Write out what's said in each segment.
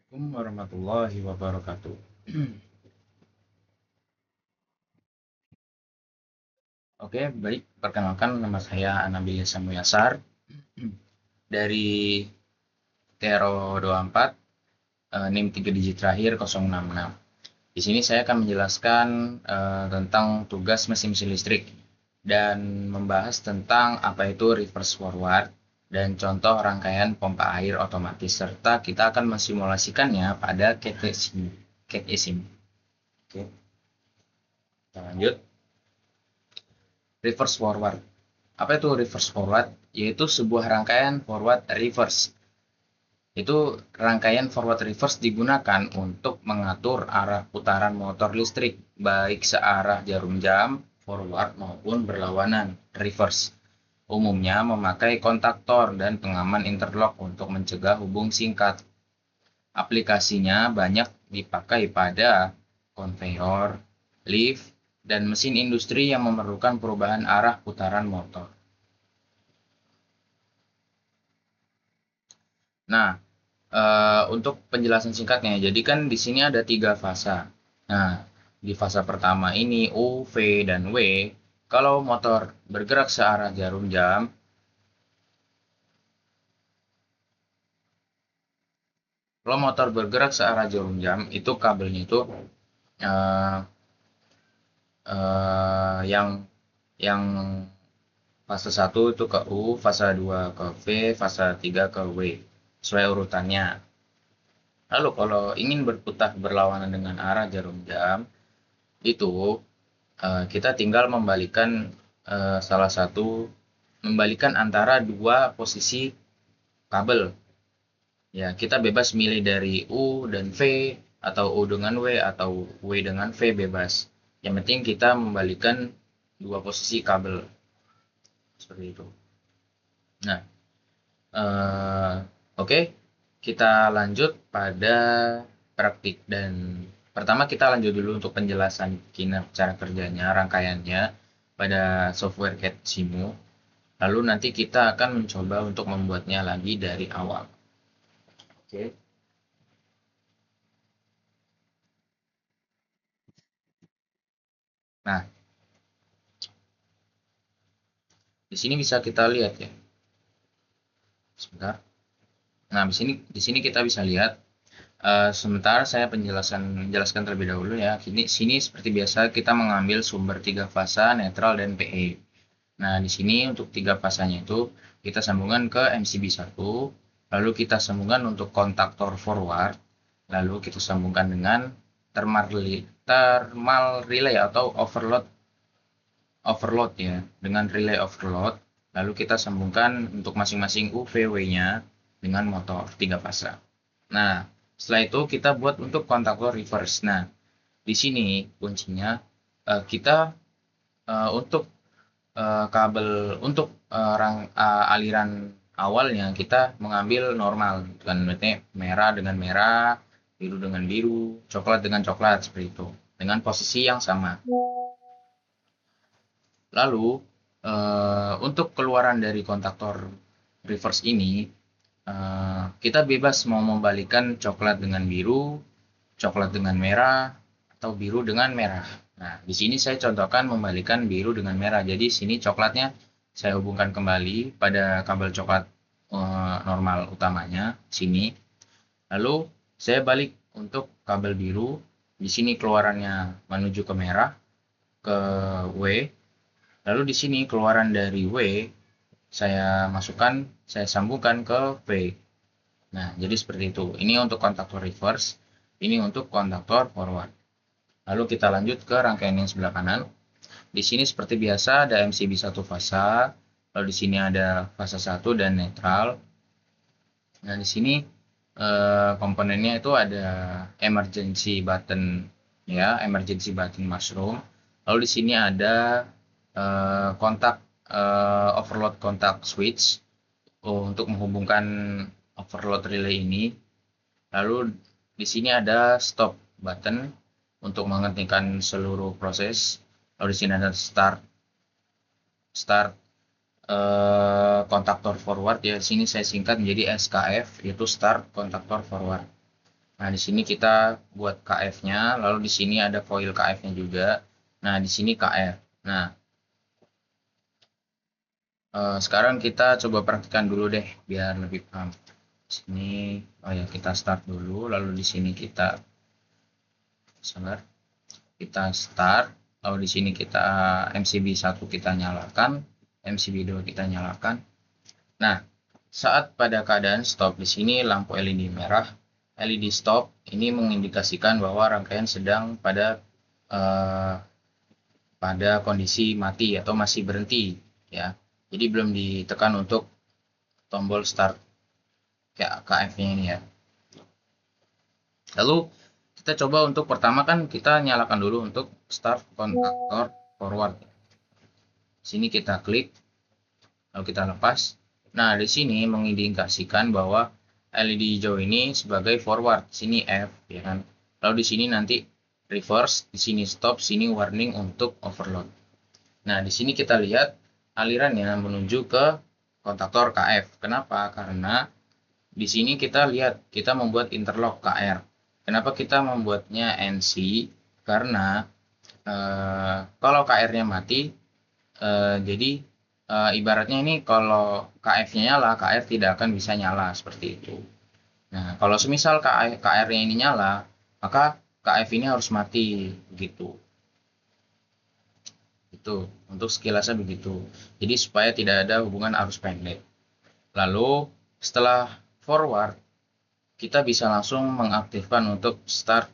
Assalamualaikum warahmatullahi wabarakatuh. Oke, baik. Perkenalkan, nama saya Anabilia Samuyasar dari Tero 24, NIM 3 digit terakhir 066. Di sini saya akan menjelaskan tentang tugas mesin-mesin listrik dan membahas tentang apa itu reverse forward dan contoh rangkaian pompa air otomatis serta kita akan mensimulasikannya pada CAT eSIM. Oke, kita lanjut. Reverse forward. Apa itu reverse forward? Yaitu sebuah rangkaian forward reverse. Itu rangkaian forward reverse digunakan untuk mengatur arah putaran motor listrik, baik searah jarum jam, forward maupun berlawanan, reverse. Umumnya memakai kontaktor dan pengaman interlock untuk mencegah hubung singkat. Aplikasinya banyak dipakai pada konveyor, lift, dan mesin industri yang memerlukan perubahan arah putaran motor. Nah, untuk penjelasan singkatnya, jadi kan di sini ada tiga fasa. Nah, di fasa pertama ini U, V, dan W, kalau motor bergerak searah jarum jam, itu kabelnya itu eh, yang fase satu itu ke U, fase 2 ke V, fase 3 ke W, sesuai urutannya. Lalu kalau ingin berputar berlawanan dengan arah jarum jam, itu kita tinggal membalikan antara dua posisi kabel. Ya, kita bebas milih dari U dan V atau U dengan W atau W dengan V bebas. Yang penting kita membalikan dua posisi kabel seperti itu. Nah, oke, kita lanjut pada praktik dan pertama kita lanjut dulu untuk penjelasan cara kerjanya, rangkaiannya pada software CAD Simu. Lalu nanti kita akan mencoba untuk membuatnya lagi dari awal. Oke. Nah, di sini bisa kita lihat ya. Sebentar. Nah, di sini kita bisa lihat. Sementara saya menjelaskan terlebih dahulu ya. Sini seperti biasa kita mengambil sumber tiga fasa, netral dan PE. Nah, di sini untuk tiga fasanya itu kita sambungkan ke MCB1, lalu kita sambungkan untuk kontaktor forward, lalu kita sambungkan dengan thermal relay atau overload ya, dengan relay overload, lalu kita sambungkan untuk masing-masing UVW-nya dengan motor 3 fasa. Nah, setelah itu kita buat untuk kontaktor reverse. Nah, di sini kuncinya kita untuk kabel untuk aliran awalnya kita mengambil normal, kan berarti merah dengan merah, biru dengan biru, coklat dengan coklat seperti itu, dengan posisi yang sama. Lalu untuk keluaran dari kontaktor reverse ini kita bebas mau membalikan coklat dengan biru, coklat dengan merah, atau biru dengan merah. Nah, di sini saya contohkan membalikan biru dengan merah. Jadi sini coklatnya saya hubungkan kembali pada kabel coklat normal utamanya sini. Lalu saya balik untuk kabel biru. Di sini keluarannya menuju ke merah ke W. Lalu di sini keluaran dari W saya sambungkan ke V. Nah, jadi seperti itu. Ini untuk kontaktor reverse, ini untuk kontaktor forward. Lalu kita lanjut ke rangkaian yang sebelah kanan. Di sini seperti biasa ada MCB 1 fasa, lalu di sini ada fasa 1 dan netral. Nah, di sini komponennya itu ada emergency button ya, emergency button mushroom. Lalu di sini ada kontak overload kontak switch untuk menghubungkan overload relay ini. Lalu di sini ada stop button untuk menghentikan seluruh proses. Lalu di sini ada start start kontaktor forward ya. Sini saya singkat menjadi SKF, yaitu start kontaktor forward. Nah, di sini kita buat KF-nya, lalu di sini ada coil KF-nya juga. Nah, di sini KF. Nah, sekarang kita coba praktikkan dulu deh biar lebih paham. Di sini, oh ya, kita start dulu, lalu di sini kita sabar, kita start, lalu di sini kita MCB 1 kita nyalakan, MCB 2 kita nyalakan. Nah, saat pada keadaan stop di sini lampu LED merah, LED stop ini mengindikasikan bahwa rangkaian sedang eh, pada kondisi mati atau masih berhenti ya. Jadi belum ditekan untuk tombol start kayak KF-nya ini ya. Lalu kita coba untuk pertama kan kita nyalakan dulu untuk start kontaktor forward. Sini kita klik, lalu kita lepas. Nah, di sini mengindikasikan bahwa LED hijau ini sebagai forward, sini F ya kan. Lalu di sini nanti reverse, di sini stop, sini warning untuk overload. Nah, di sini kita lihat alirannya menuju ke kontaktor KF. Kenapa? Karena di sini kita lihat kita membuat interlock KR. Kenapa kita membuatnya NC? Karena kalau KR-nya mati, jadi ibaratnya ini kalau KF-nya nyala, KR tidak akan bisa nyala seperti itu. Nah, kalau semisal KR-nya ini nyala, maka KF ini harus mati gitu. Itu untuk sekilasnya begitu. Jadi supaya tidak ada hubungan arus pendek. Lalu setelah forward, kita bisa langsung mengaktifkan untuk start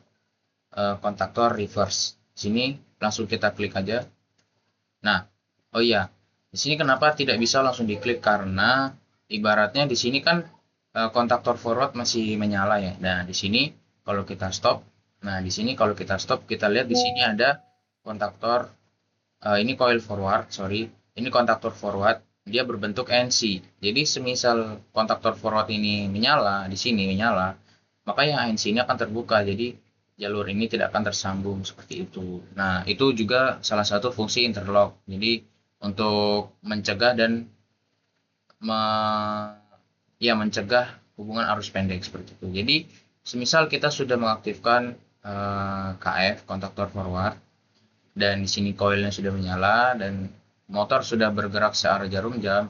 kontaktor reverse. Sini langsung kita klik aja. Nah, oh iya, di sini kenapa tidak bisa langsung diklik karena ibaratnya di sini kan kontaktor forward masih menyala ya. Nah, di sini kalau kita stop, nah di sini kalau kita stop, kita lihat di sini ada kontaktor ini coil forward, sorry, ini kontaktor forward, dia berbentuk NC. Jadi semisal kontaktor forward ini menyala, di sini menyala, maka yang NC ini akan terbuka. Jadi jalur ini tidak akan tersambung seperti itu. Nah, itu juga salah satu fungsi interlock. Jadi untuk mencegah dan me, ya mencegah hubungan arus pendek seperti itu. Jadi semisal kita sudah mengaktifkan KF kontaktor forward, dan di sini koilnya sudah menyala dan motor sudah bergerak searah jarum jam.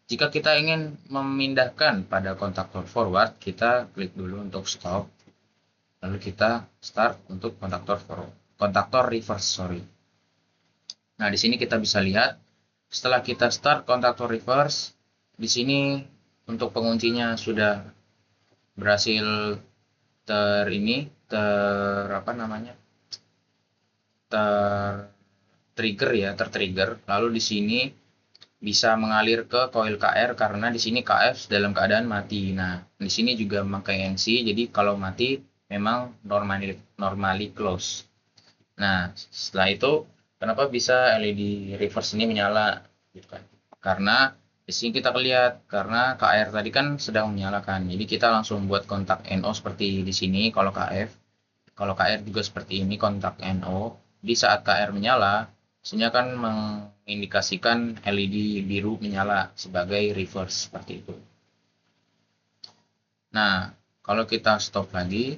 Jika kita ingin memindahkan pada kontaktor forward, kita klik dulu untuk stop. Lalu kita start untuk kontaktor forward, kontaktor reverse, sorry. Nah, di sini kita bisa lihat setelah kita start kontaktor reverse, di sini untuk penguncinya sudah berhasil apa namanya? tertrigger. Lalu di sini bisa mengalir ke coil KR karena di sini KF dalam keadaan mati. Nah, di sini juga memakai NC, jadi kalau mati memang normally close. Nah, setelah itu kenapa bisa LED reverse ini menyala gitu kan? Karena di sini kita lihat karena KR tadi kan sedang menyalakan. Jadi kita langsung buat kontak NO seperti di sini kalau KF. Kalau KR juga seperti ini kontak NO. Di saat KR menyala, sini akan mengindikasikan LED biru menyala sebagai reverse seperti itu. Nah, kalau kita stop lagi,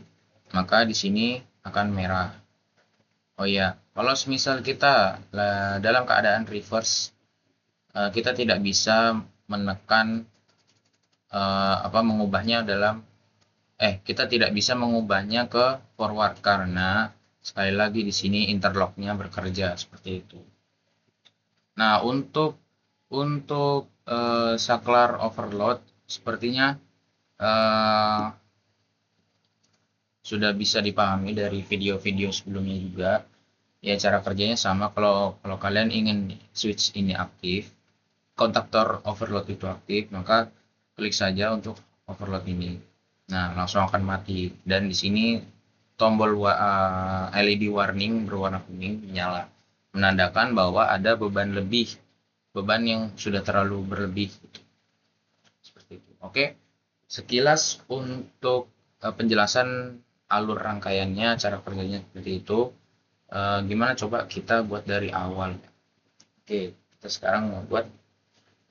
maka di sini akan merah. Oh iya, kalau semisal kita dalam keadaan reverse, kita tidak bisa menekan mengubahnya kita tidak bisa mengubahnya ke forward karena sekali lagi di sini interlocknya bekerja seperti itu. Nah, untuk saklar overload sepertinya sudah bisa dipahami dari video-video sebelumnya juga. Ya, cara kerjanya sama. Kalau kalian ingin switch ini aktif, kontaktor overload itu aktif, maka klik saja untuk overload ini. Nah, langsung akan mati. Dan di sini tombol LED warning berwarna kuning menyala, menandakan bahwa ada beban lebih, beban yang sudah terlalu berlebih. Seperti itu. Oke, sekilas untuk penjelasan alur rangkaiannya, cara kerjanya seperti itu. Gimana coba kita buat dari awal? Oke, kita sekarang mau buat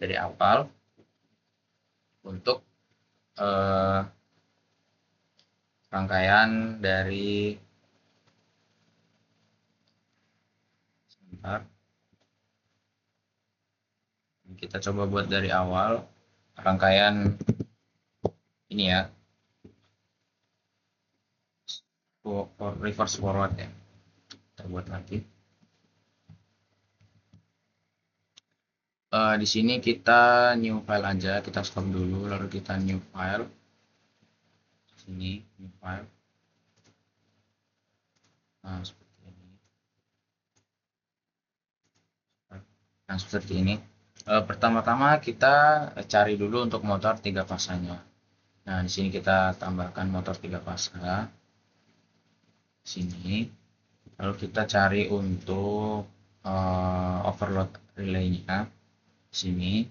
dari awal untuk rangkaian dari, sebentar, kita coba buat dari awal rangkaian ini ya, reverse forward ya. Kita buat lagi. Di sini kita new file aja, kita stop dulu, lalu kita new file. Sini new file. Nah, seperti ini. Nah, seperti ini. Pertama-tama kita cari dulu untuk motor 3 pasanya. Nah, di sini kita tambahkan motor 3 fasa. Sini. Lalu kita cari untuk overload relay-nya. Sini.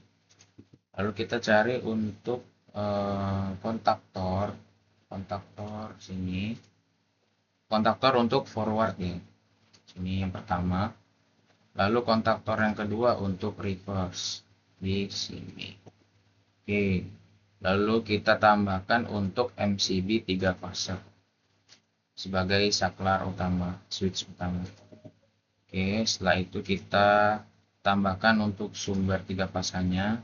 Lalu kita cari untuk kontaktor sini. Kontaktor untuk forward nih. Sini yang pertama. Lalu kontaktor yang kedua untuk reverse di sini. Oke. Lalu kita tambahkan untuk MCB 3 fase sebagai saklar utama, switch utama. Oke, setelah itu kita tambahkan untuk sumber 3 fasanya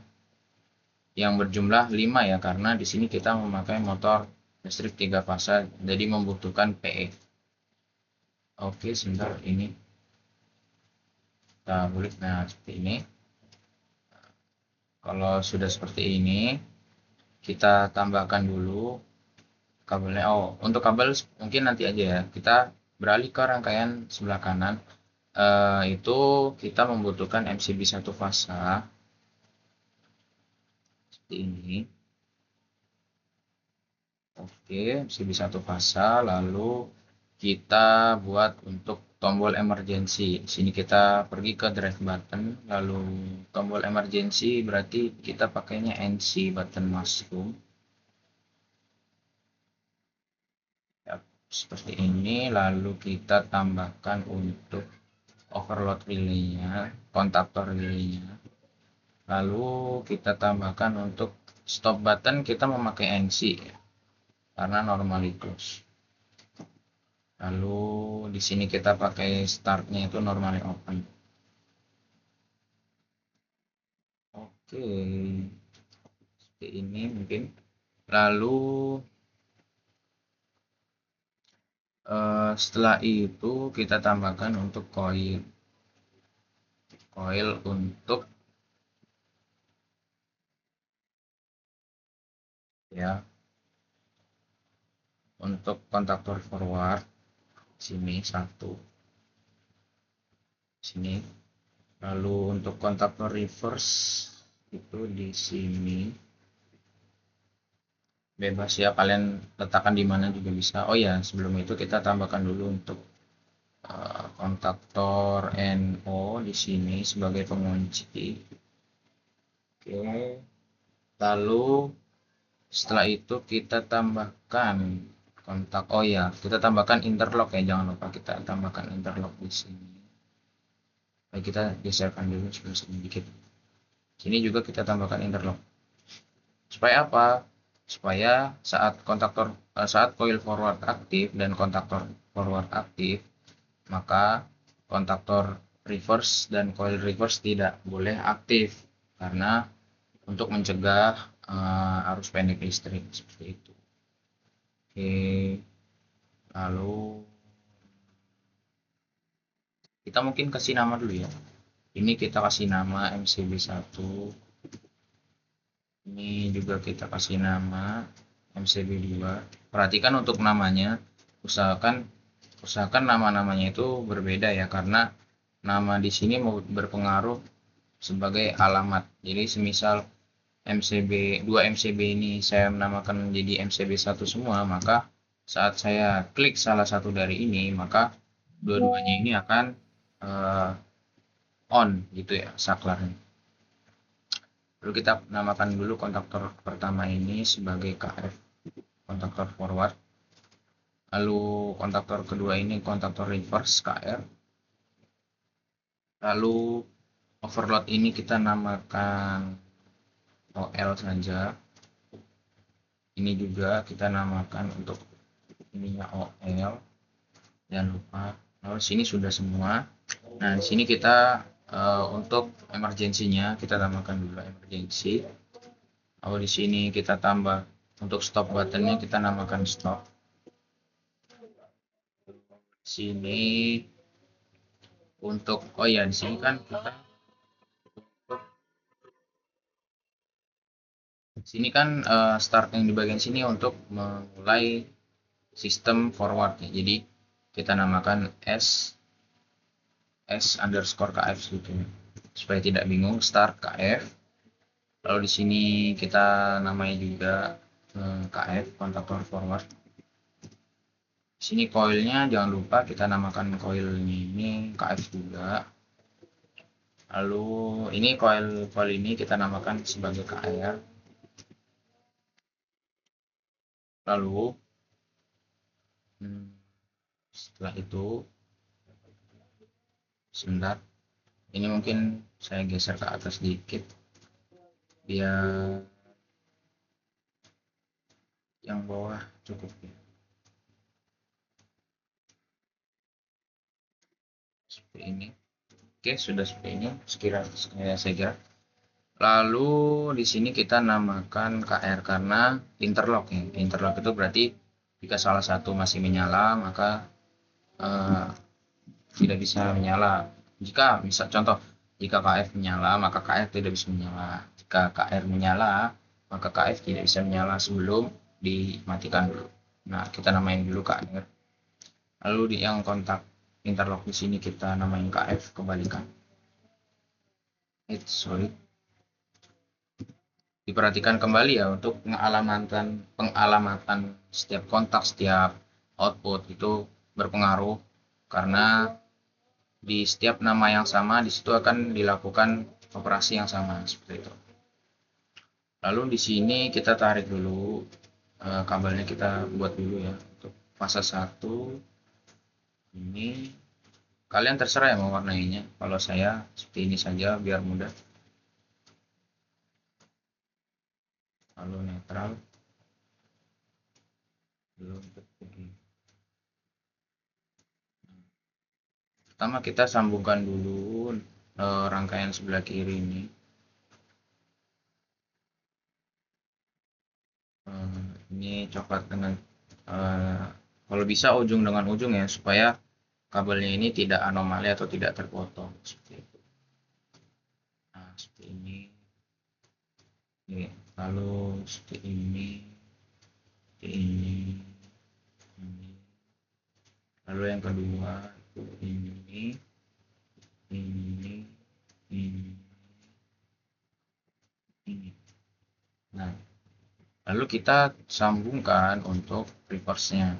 yang berjumlah 5 ya, karena di sini kita memakai motor listrik 3 fasa, jadi membutuhkan PE. Oke, sebentar, ini kita bulik. Nah, seperti ini. Kalau sudah seperti ini, kita tambahkan dulu kabelnya. Oh, untuk kabel mungkin nanti aja ya. Kita beralih ke rangkaian sebelah kanan. Itu kita membutuhkan MCB 1 fasa seperti ini. Oke, MCB 1 fasa. Lalu kita buat untuk tombol emergency. Di sini kita pergi ke drive button, lalu tombol emergency berarti kita pakainya NC button mushroom. Ya, seperti ini. Lalu kita tambahkan untuk overload relay-nya, kontaktor relay-nya. Lalu kita tambahkan untuk stop button, kita memakai NC ya, karena normally close. Lalu di sini kita pakai startnya itu normally open. Oke, seperti ini mungkin. Lalu setelah itu kita tambahkan untuk coil untuk ya, untuk kontaktor forward sini satu, sini. Lalu untuk kontaktor reverse itu di sini. Bebas ya, kalian letakkan di mana juga bisa. Oh ya, sebelum itu kita tambahkan dulu untuk kontaktor NO di sini sebagai pengunci. Oke. Lalu setelah itu kita tambahkan kontak. Oh ya, kita tambahkan interlock ya, jangan lupa kita tambahkan interlock di sini. Baik, kita geserkan dulu sedikit. Sini juga kita tambahkan interlock. Supaya apa? Supaya saat coil forward aktif dan kontaktor forward aktif, maka kontaktor reverse dan coil reverse tidak boleh aktif, karena untuk mencegah arus pendek listrik seperti itu. Oke, lalu kita mungkin kasih nama dulu ya. Ini kita kasih nama MCB1. Ini juga kita kasih nama MCB2. Perhatikan untuk namanya, usahakan nama-namanya itu berbeda ya, karena nama di sini mau berpengaruh sebagai alamat. Jadi semisal dua MCB ini saya menamakan menjadi MCB1 semua, maka saat saya klik salah satu dari ini, maka dua-duanya ini akan on gitu ya, saklarnya. Lalu kita namakan dulu kontaktor pertama ini sebagai KF, kontaktor forward. Lalu kontaktor kedua ini kontaktor reverse, KR. Lalu overload ini kita namakan OL saja. Ini juga kita namakan untuk ininya OL, jangan lupa. Lalu sini sudah semua. Nah, di sini kita untuk emergensinya kita tambahkan dulu emergency. Lalu di sini kita tambah untuk stop buttonnya kita namakan stop. Sini untuk oh ya di sini kan kita sini kan start yang di bagian sini untuk memulai sistem forward ya. Jadi kita namakan S underscore KF gitu supaya tidak bingung start KF. Lalu di sini kita namai juga KF kontaktor forward. Di sini coilnya jangan lupa kita namakan coilnya ini KF juga. Lalu ini coil ini kita namakan sebagai KR. Lalu setelah itu sebentar, ini mungkin saya geser ke atas sedikit biar yang bawah cukup ya. Seperti ini. Oke, sudah seperti ini sekiranya saya kira. Lalu di sini kita namakan KR karena interlock ya. Interlock itu berarti jika salah satu masih menyala maka tidak bisa menyala. Jika misal contoh, jika KF menyala maka KR tidak bisa menyala. Jika KR menyala maka KF tidak bisa menyala sebelum dimatikan dulu. Nah, kita namain dulu KR. Lalu di yang kontak interlock di sini kita namain KF kebalikan. Sorry. Diperhatikan kembali ya untuk pengalamatan setiap kontak, setiap output itu berpengaruh karena di setiap nama yang sama di situ akan dilakukan operasi yang sama seperti itu. Lalu di sini kita tarik dulu kabelnya, kita buat dulu ya untuk fase 1 ini. Kalian terserah ya mau warnainya. Kalau saya seperti ini saja biar mudah. Lalu netral. Pertama kita sambungkan dulu rangkaian sebelah kiri ini. Ini coklat dengan kalau bisa ujung dengan ujung ya supaya kabelnya ini tidak anomali atau tidak terpotong seperti itu. Nah, seperti ini. Lalu seperti ini. Ini. Lalu yang kedua ini. Nah, lalu kita sambungkan untuk reverse-nya.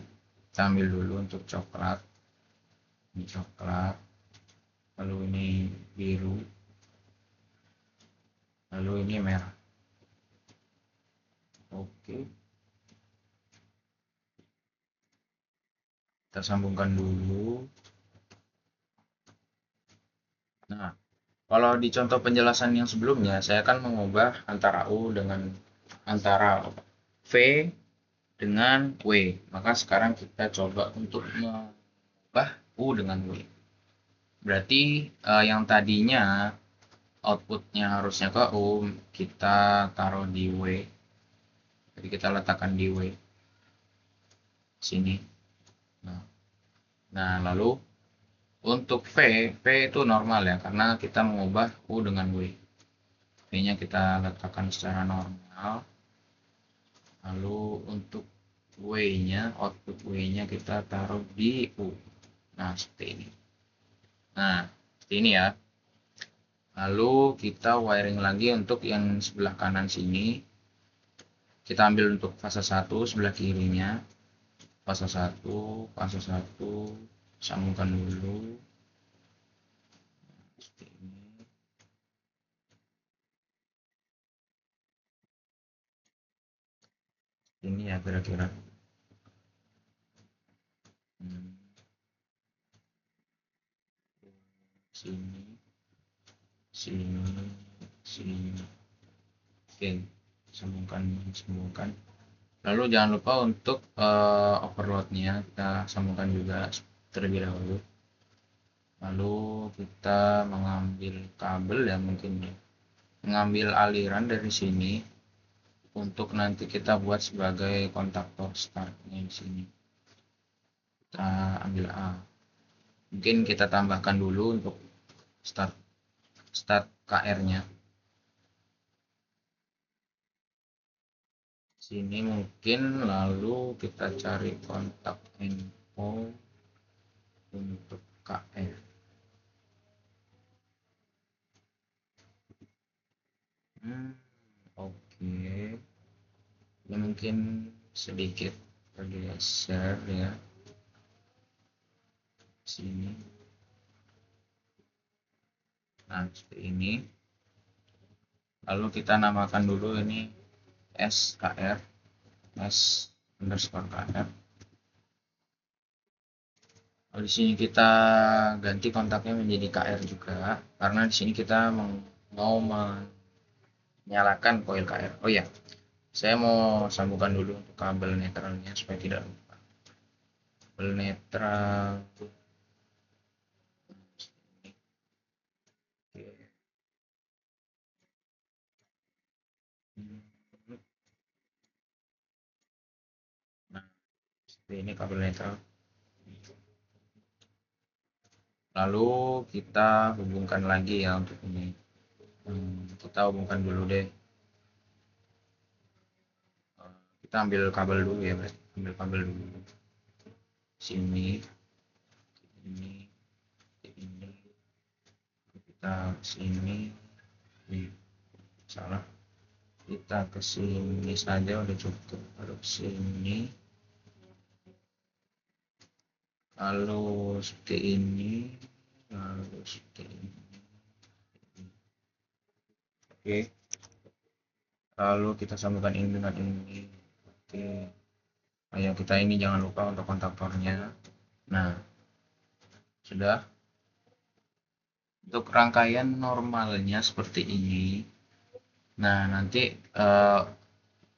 Kita ambil dulu untuk coklat. Ini coklat. Lalu ini biru. Lalu ini merah. Oke. Kita sambungkan dulu. Nah, kalau di contoh penjelasan yang sebelumnya, saya akan mengubah antara U dengan antara V dengan W. Maka sekarang kita coba untuk mengubah U dengan W. Berarti yang tadinya outputnya harusnya ke U, kita taruh di W. Jadi kita letakkan di W. Sini. Nah, lalu untuk V itu normal ya, karena kita mengubah U dengan W. V-nya kita letakkan secara normal. Lalu untuk W-nya, output W-nya kita taruh di U. Nah, seperti ini. Nah, seperti ini ya. Lalu kita wiring lagi untuk yang sebelah kanan sini. Kita ambil untuk fase 1 sebelah kirinya. Fase 1, sambungkan dulu. Seperti ini. Ini ya kira-kira. Sini. Oke, sambungkan. Lalu jangan lupa untuk overloadnya kita sambungkan juga terlebih dahulu. Lalu kita mengambil kabel ya, mungkin mengambil aliran dari sini untuk nanti kita buat sebagai kontaktor startnya di sini. Kita ambil A. Mungkin kita tambahkan dulu untuk start KR-nya. Sini mungkin, lalu kita cari kontak info untuk KR. Oke. Ini mungkin sedikit bergeser ya. Sini. Nah, seperti ini. Lalu kita namakan dulu ini SKR, S_KR. Lalu di sini kita ganti kontaknya menjadi KR juga, karena di sini kita mau menyalakan koil KR. Oh ya, saya mau sambungkan dulu untuk kabel netralnya supaya tidak lupa. Kabel netral. Nah, seperti ini kabel netral. Lalu kita hubungkan lagi ya untuk ini. Kita hubungkan dulu deh. Kita ambil kabel dulu ya, berarti ambil kabel dulu. Sini, ini, kita sini, salah. Kita ke sini saja udah cukup. Lalu sini. Lalu seperti ini. Lalu seperti ini. Oke. Lalu kita sambungkan ini dengan ini. Oke. Ayo kita ini jangan lupa untuk kontaktornya. Nah, sudah. Untuk rangkaian normalnya seperti ini. Nah, nanti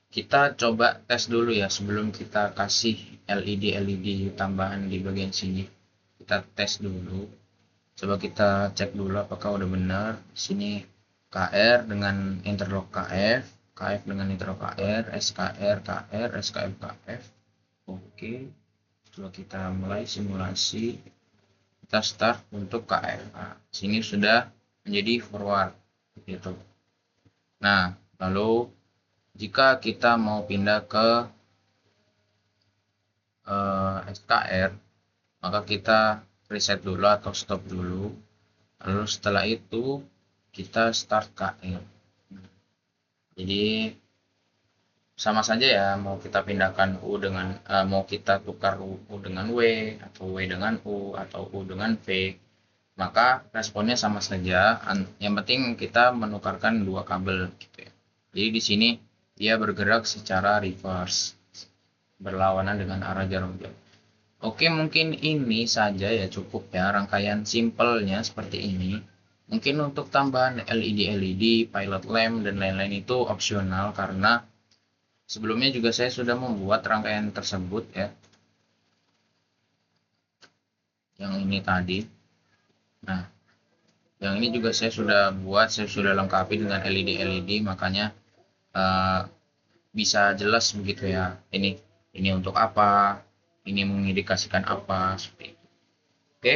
kita coba tes dulu ya sebelum kita kasih LED tambahan di bagian sini. Kita tes dulu. Coba kita cek dulu apakah udah benar. Di sini KR dengan interlock KF, KF dengan interlock KR, SKR KR, SKF KF. Oke. Coba kita mulai simulasi. Kita start untuk KF. Nah, sini sudah menjadi forward gitu. Nah, lalu jika kita mau pindah ke SKR, maka kita reset dulu atau stop dulu. Lalu setelah itu kita start KR. Jadi sama saja ya, mau kita pindahkan U dengan mau kita tukar U dengan W, atau W dengan U, atau U dengan V, maka responnya sama saja. Yang penting kita menukarkan dua kabel gitu ya. Jadi di sini dia bergerak secara reverse, berlawanan dengan arah jarum jam. Oke, mungkin ini saja ya, cukup ya rangkaian simpelnya seperti ini. Mungkin untuk tambahan LED, pilot lamp dan lain-lain itu opsional, karena sebelumnya juga saya sudah membuat rangkaian tersebut ya. Yang ini tadi. Nah, yang ini juga saya sudah buat, saya sudah lengkapi dengan LED, makanya bisa jelas begitu ya. Ini untuk apa? Ini mengindikasikan apa? Seperti itu. Oke.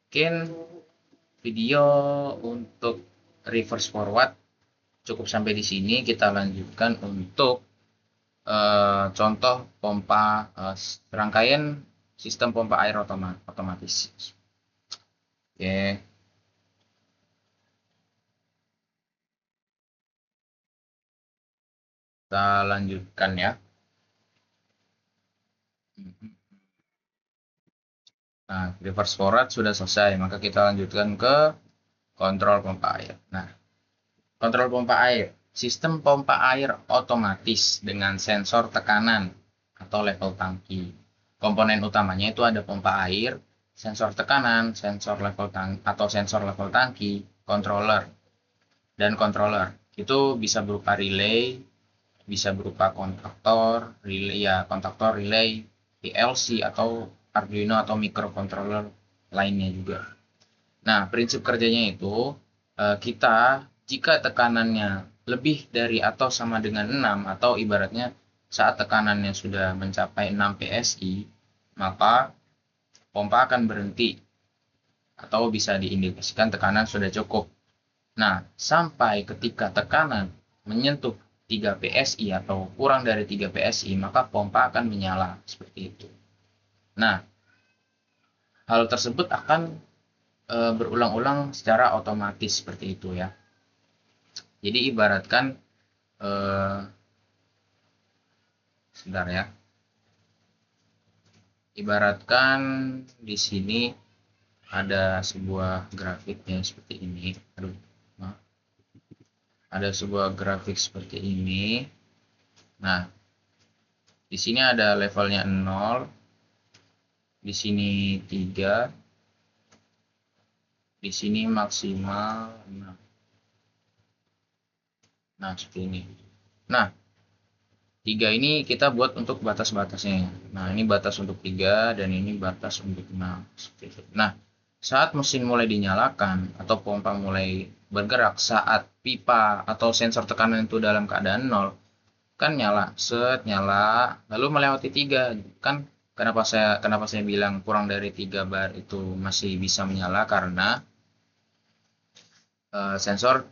Mungkin video untuk reverse forward cukup sampai di sini. Kita lanjutkan untuk contoh pompa rangkaian sistem pompa air otomatis. Oke. Kita lanjutkan ya. Nah, reverse forward sudah selesai, maka kita lanjutkan ke kontrol pompa air. Nah, kontrol pompa air, sistem pompa air otomatis dengan sensor tekanan atau level tangki. Komponen utamanya itu ada pompa air, sensor tekanan, sensor level tangki atau sensor level tangki, controller dan controller. Itu bisa berupa relay bisa berupa kontaktor, relay, kontaktor, relay, PLC atau Arduino atau microcontroller lainnya juga. Nah, prinsip kerjanya itu kita jika tekanannya lebih dari atau sama dengan 6 atau ibaratnya saat tekanannya sudah mencapai 6 PSI, maka pompa akan berhenti atau bisa diindikasikan tekanan sudah cukup. Nah, sampai ketika tekanan menyentuh 3 PSI atau kurang dari 3 PSI, maka pompa akan menyala seperti itu. Nah, hal tersebut akan berulang-ulang secara otomatis seperti itu ya. Jadi ibaratkan sebentar ya. Ibaratkan di sini ada sebuah grafiknya seperti ini. Aduh, maaf. Ada sebuah grafik seperti ini. Nah, di sini ada levelnya 0, di sini 3, di sini maksimal 6. Nah, seperti ini. Nah, 3 ini kita buat untuk batas-batasnya. Nah, ini batas untuk 3 dan ini batas untuk 6. Nah, saat mesin mulai dinyalakan atau pompa mulai bergerak saat pipa atau sensor tekanan itu dalam keadaan 0, kan nyala, nyala, lalu melewati 3. Kan kenapa saya bilang kurang dari 3 bar itu masih bisa menyala karena sensor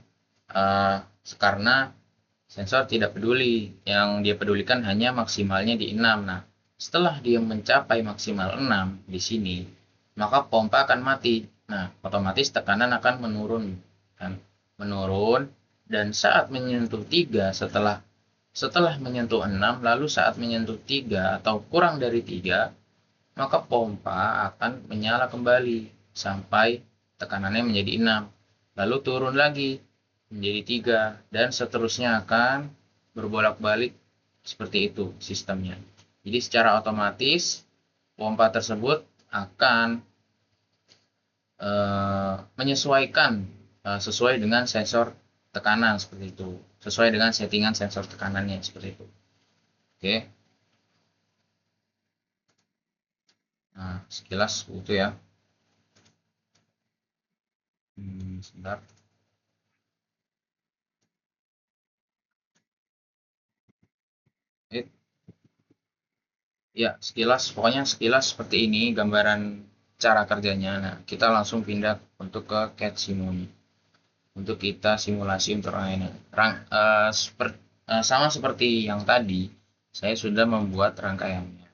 tidak peduli, yang dia pedulikan hanya maksimalnya di 6. Nah, setelah dia mencapai maksimal 6 di sini, maka pompa akan mati. Nah, otomatis tekanan akan menurun kan? Menurun, dan saat menyentuh 3, setelah menyentuh 6 lalu saat menyentuh 3 atau kurang dari 3, maka pompa akan menyala kembali sampai tekanannya menjadi 6. Lalu turun lagi menjadi 3 dan seterusnya akan berbolak-balik seperti itu sistemnya. Jadi secara otomatis pompa tersebut akan menyesuaikan sesuai dengan sensor tekanan seperti itu, sesuai dengan settingan sensor tekanannya seperti itu. Oke. Nah, sekilas itu ya. Sebentar. Ya, pokoknya sekilas seperti ini gambaran cara kerjanya. Nah, kita langsung pindah untuk ke CAD Simul. Untuk kita simulasi untuk sama seperti yang tadi, saya sudah membuat rangkaiannya.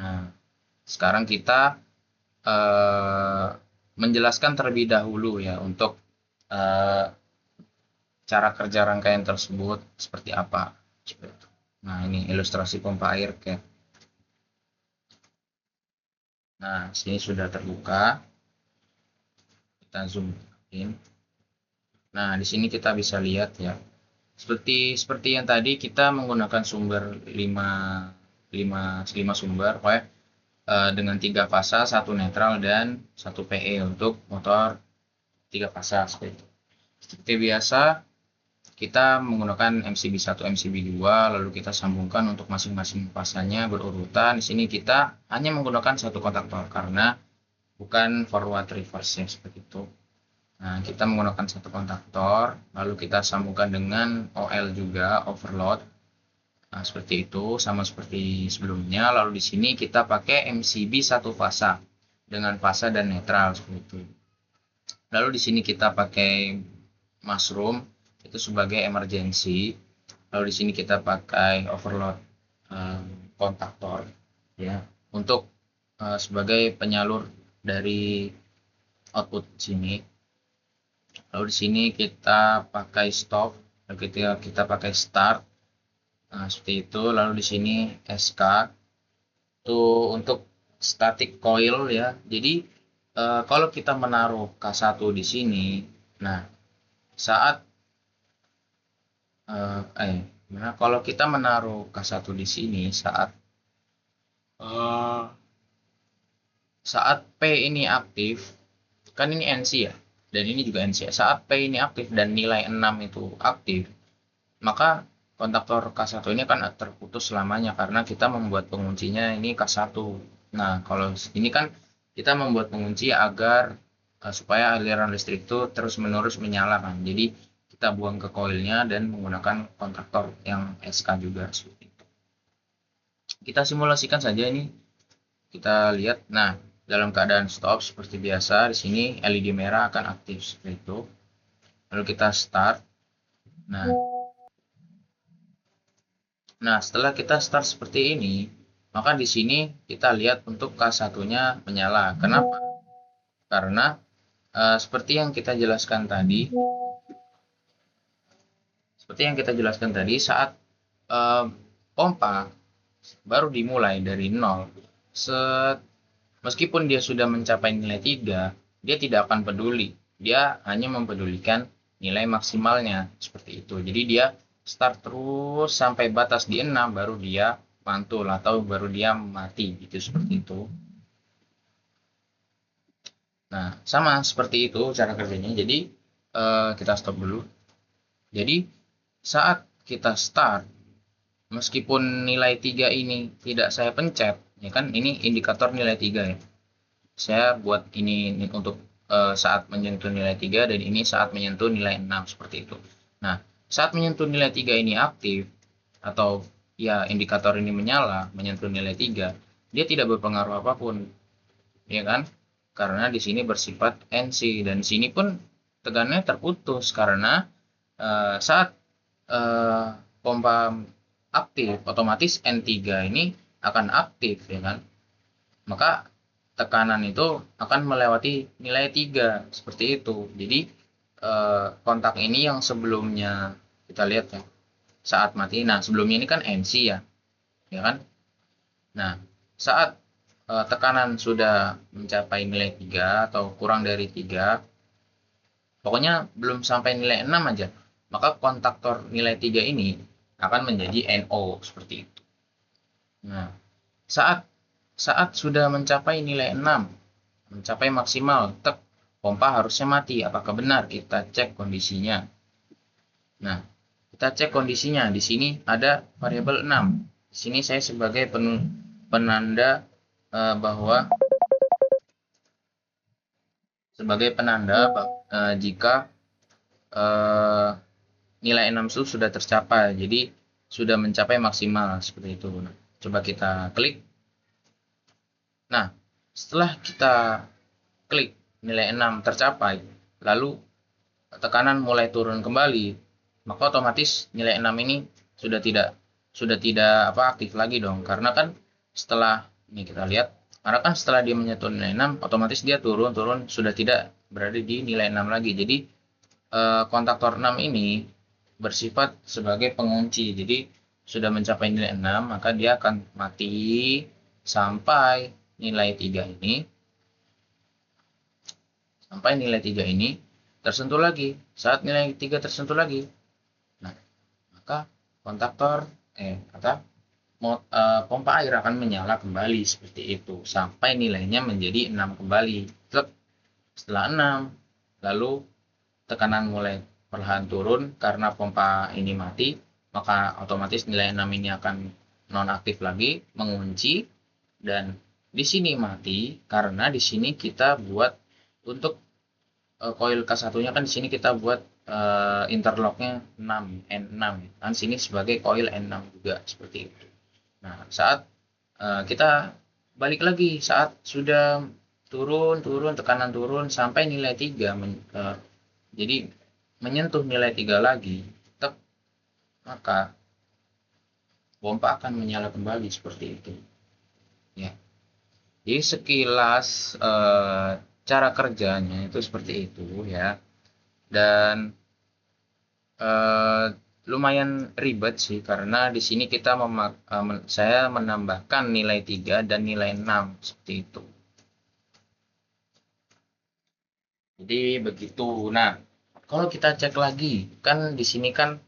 Nah, sekarang kita menjelaskan terlebih dahulu ya untuk cara kerja rangkaian tersebut seperti apa. Nah, ini ilustrasi pompa air CAD. Nah, sini sudah terbuka. Kita zoom in. Nah, di sini kita bisa lihat ya. Seperti yang tadi kita menggunakan sumber 5 sumber, dengan 3 fasa, 1 netral dan 1 PE untuk motor 3 fasa seperti itu. Seperti biasa, kita menggunakan MCB1, MCB2, lalu kita sambungkan untuk masing-masing fasanya berurutan. Di sini kita hanya menggunakan satu kontaktor karena bukan forward reverse ya, seperti itu. Nah, kita menggunakan satu kontaktor, lalu kita sambungkan dengan OL juga, overload. Nah, seperti itu, sama seperti sebelumnya. Lalu di sini kita pakai MCB satu fasa dengan fasa dan netral seperti itu. Lalu di sini kita pakai mushroom itu sebagai emergency. Lalu di sini kita pakai overload kontaktor ya untuk sebagai penyalur dari output sini. Lalu di sini kita pakai stop, lalu kita pakai start. Nah, seperti itu. Lalu di sini SK itu untuk static coil ya. Jadi kalau kita menaruh K1 di sini, nah saat kalau kita menaruh K1 di sini saat P ini aktif, kan ini NC ya, dan ini juga NC. Saat P ini aktif dan nilai 6 itu aktif, maka kontaktor K1 ini kan terputus selamanya karena kita membuat penguncinya ini K1. Nah, kalau ini kan kita membuat pengunci agar supaya aliran listrik itu terus-menerus menyala kan. Jadi kita buang ke koilnya dan menggunakan kontaktor yang SK juga seperti itu. Kita simulasikan saja ini. Kita lihat. Nah, dalam keadaan stop seperti biasa di sini LED merah akan aktif seperti itu. Lalu kita start. Nah, setelah kita start seperti ini, maka di sini kita lihat untuk K1-nya menyala. Kenapa? Karena seperti yang kita jelaskan tadi, saat pompa baru dimulai dari 0, meskipun dia sudah mencapai nilai 3, dia tidak akan peduli. Dia hanya mempedulikan nilai maksimalnya seperti itu. Jadi dia start terus sampai batas di 6 baru dia mantul atau baru dia mati gitu, seperti itu. Nah, sama seperti itu cara kerjanya. Jadi kita stop dulu. Jadi saat kita start, meskipun nilai 3 ini tidak saya pencet, ya kan ini indikator nilai 3 ya. Saya buat ini untuk saat menyentuh nilai 3 dan ini saat menyentuh nilai 6 seperti itu. Nah, saat menyentuh nilai 3 ini aktif atau ya indikator ini menyala, menyentuh nilai 3, dia tidak berpengaruh apapun. Ya kan? Karena di sini bersifat NC dan di sini pun tegangannya terputus karena saat pompa aktif, otomatis N3 ini akan aktif ya kan. Maka tekanan itu akan melewati nilai 3 seperti itu. Jadi kontak ini yang sebelumnya kita lihat ya saat mati. Nah, sebelumnya ini kan NC ya. Ya kan? Nah, saat tekanan sudah mencapai nilai 3 atau kurang dari 3, pokoknya belum sampai nilai 6 aja, maka kontaktor nilai 3 ini akan menjadi NO seperti itu. Nah, saat sudah mencapai nilai 6, mencapai maksimal, pompa harusnya mati. Apakah benar? Kita cek kondisinya. Nah, kita cek kondisinya. Di sini ada variabel 6. Di sini saya sebagai penanda bahwa jika nilai 6 itu sudah tercapai, jadi sudah mencapai maksimal seperti itu. Nah, coba kita klik. Nah, setelah kita klik nilai 6 tercapai, lalu tekanan mulai turun kembali, maka otomatis nilai 6 ini sudah tidak aktif lagi dong, karena kan setelah ini kita lihat, karena kan setelah dia menyentuh nilai 6, otomatis dia turun sudah tidak berada di nilai 6 lagi. Jadi kontaktor 6 ini bersifat sebagai pengunci. Jadi sudah mencapai nilai 6, maka dia akan mati sampai nilai 3 ini tersentuh lagi. Saat nilai 3 tersentuh lagi, nah, maka kontaktor pompa air akan menyala kembali seperti itu sampai nilainya menjadi 6 kembali. Setelah 6, lalu tekanan mulai perlahan turun karena pompa ini mati, maka otomatis nilai 6 ini akan nonaktif lagi, mengunci, dan di sini mati karena di sini kita buat untuk koil K1-nya kan di sini kita buat interlocknya 6 N6 kan sini sebagai koil N6 juga seperti itu. Nah, saat kita balik lagi saat sudah turun tekanan turun sampai nilai 3 jadi menyentuh nilai 3 lagi, maka pompa akan menyala kembali seperti itu ya. Jadi sekilas cara kerjanya itu seperti itu ya, dan lumayan ribet sih karena di sini kita saya menambahkan nilai 3 dan nilai 6 seperti itu. Jadi begitu. Nah, kalau kita cek lagi, kan di sini kan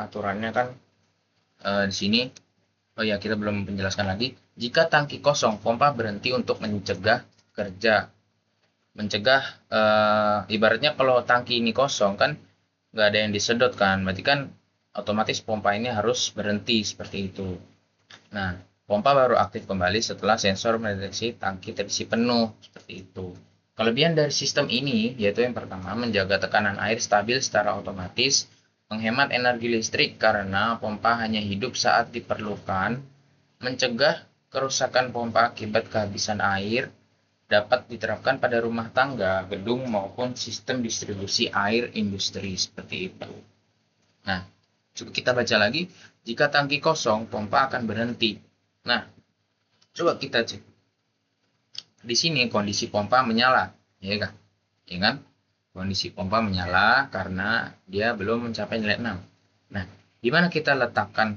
aturannya kan di sini, oh ya kita belum menjelaskan lagi. Jika tangki kosong, pompa berhenti untuk mencegah kerja. Mencegah, ibaratnya kalau tangki ini kosong kan nggak ada yang disedot kan, berarti kan otomatis pompa ini harus berhenti seperti itu. Nah, pompa baru aktif kembali setelah sensor mendeteksi tangki terisi penuh seperti itu. Kelebihan dari sistem ini yaitu yang pertama menjaga tekanan air stabil secara otomatis, menghemat energi listrik karena pompa hanya hidup saat diperlukan, mencegah kerusakan pompa akibat kehabisan air, dapat diterapkan pada rumah tangga, gedung maupun sistem distribusi air industri seperti itu. Nah, coba kita baca lagi, jika tangki kosong, pompa akan berhenti. Nah, coba kita cek. Di sini kondisi pompa menyala, ya kan? Ya kan? Kondisi pompa menyala karena dia belum mencapai nilai 6. Nah, di mana kita letakkan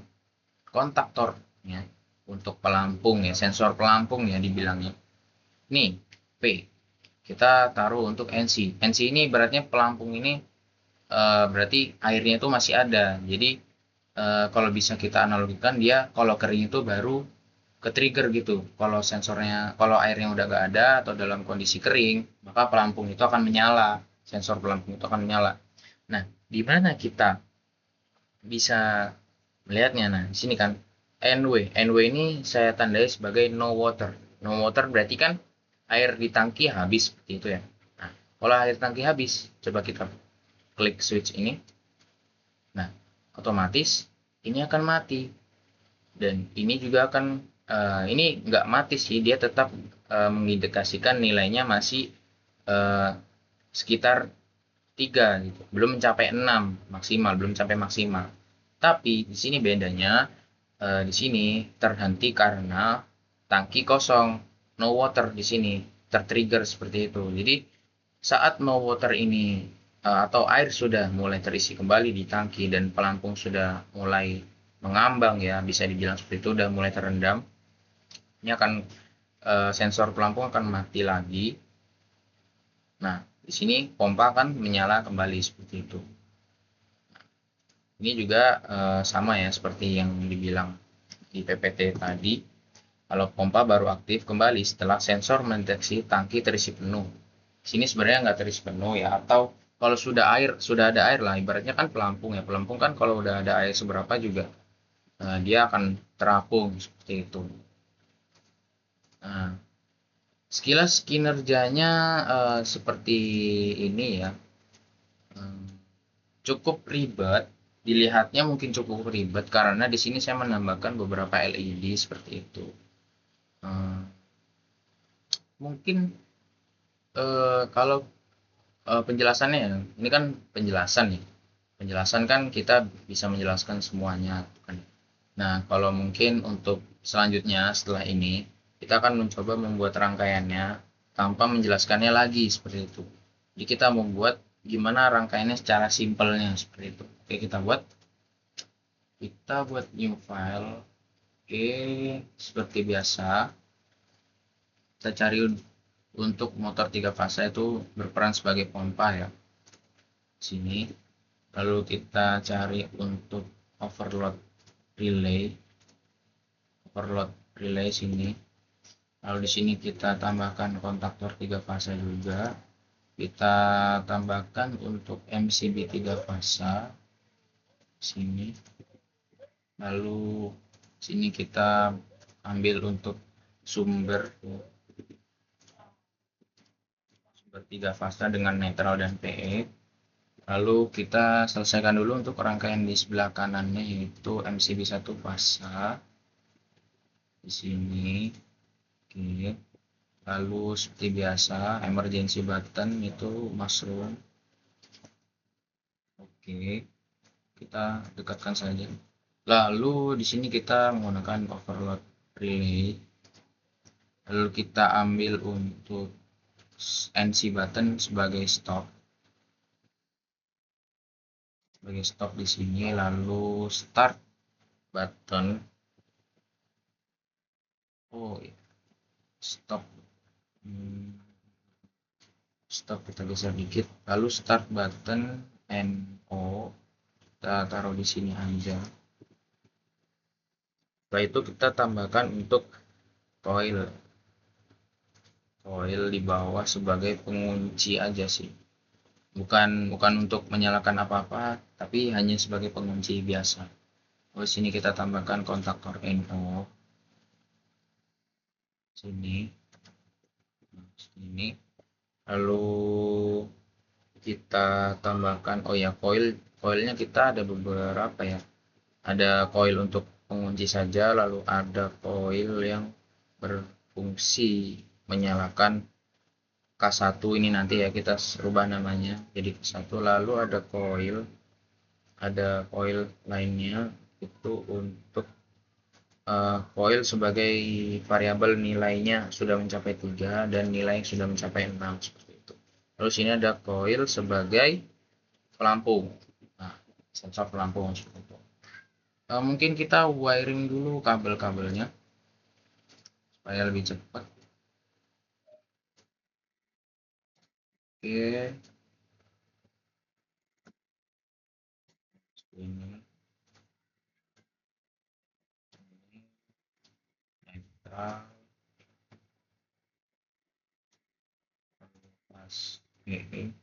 kontaktor ya untuk pelampung ya, sensor pelampung ya dibilangnya. Nih, P. Kita taruh untuk NC. NC ini beratnya pelampung ini berarti airnya itu masih ada. Jadi kalau bisa kita analogikan dia kalau kering itu baru ke trigger gitu. Kalau sensornya, kalau airnya udah gak ada atau dalam kondisi kering, maka pelampung itu akan menyala. Sensor pelampung itu akan menyala. Nah, di mana kita bisa melihatnya? Nah, di sini kan NW. NW ini saya tandai sebagai no water. No water berarti kan air di tangki habis seperti itu ya. Nah, kalau air tangki habis, coba kita klik switch ini. Nah, otomatis ini akan mati. Dan ini juga akan ini nggak mati sih, dia tetap mengindikasikan nilainya masih sekitar 3 gitu. Belum mencapai 6 maksimal, belum sampai maksimal. Tapi di sini bedanya di sini terhenti karena tangki kosong, no water di sini tertrigger seperti itu. Jadi saat no water ini atau air sudah mulai terisi kembali di tangki dan pelampung sudah mulai mengambang ya, bisa dibilang seperti itu, udah mulai terendam, ini akan sensor pelampung akan mati lagi. Nah, di sini pompa akan menyala kembali seperti itu. Ini juga sama ya seperti yang dibilang di PPT tadi. Kalau pompa baru aktif kembali setelah sensor mendeteksi tangki terisi penuh. Di sini sebenarnya nggak terisi penuh ya, atau kalau sudah ada air lah, ibaratnya kan pelampung ya. Pelampung kan kalau udah ada air seberapa juga dia akan terapung seperti itu. Nah, sekilas kinerjanya seperti ini ya. Cukup ribet, dilihatnya mungkin cukup ribet karena di sini saya menambahkan beberapa LED seperti itu. Mungkin kalau penjelasannya ya, ini kan penjelasan ya. Penjelasan kan kita bisa menjelaskan semuanya kan. Nah, kalau mungkin untuk selanjutnya setelah ini kita akan mencoba membuat rangkaiannya tanpa menjelaskannya lagi seperti itu. Jadi kita membuat gimana rangkaiannya secara simpelnya seperti itu. Oke, kita buat new file. Oke, seperti biasa kita cari untuk motor 3 fasa itu berperan sebagai pompa ya. Sini. Lalu kita cari untuk overload relay sini. Lalu di sini kita tambahkan kontaktor 3 fasa juga. Kita tambahkan untuk MCB 3 fasa sini. Lalu sini kita ambil untuk sumber 3 fasa dengan netral dan PE. Lalu kita selesaikan dulu untuk rangkaian di sebelah kanannya, yaitu MCB 1 fasa di sini. Oke. Lalu seperti biasa emergency button itu mushroom. Oke, kita dekatkan saja. Lalu di sini kita menggunakan overload relay. Lalu kita ambil untuk NC button sebagai stop. Di sini, lalu start button. Oh, stop. Stop kita geser dikit. Lalu start button NO kita taruh di sini aja. Setelah itu kita tambahkan untuk coil di bawah sebagai pengunci aja sih. bukan untuk menyalakan apa-apa, tapi hanya sebagai pengunci biasa. Oh, sini kita tambahkan kontaktor NO sini, sini. Lalu kita tambahkan, oh ya, koilnya kita ada beberapa ya. Ada koil untuk pengunci saja, lalu ada koil yang berfungsi menyalakan K1 ini, nanti ya kita rubah namanya jadi K1. Lalu ada koil lainnya itu untuk koil sebagai variabel nilainya sudah mencapai 3 dan nilai yang sudah mencapai 6 seperti itu. Lalu sini ada koil sebagai pelampung. Nah, sensor pelampung seperti itu. Mungkin kita wiring dulu kabel-kabelnya supaya lebih cepat. Oke, ini netral, pas. Oke.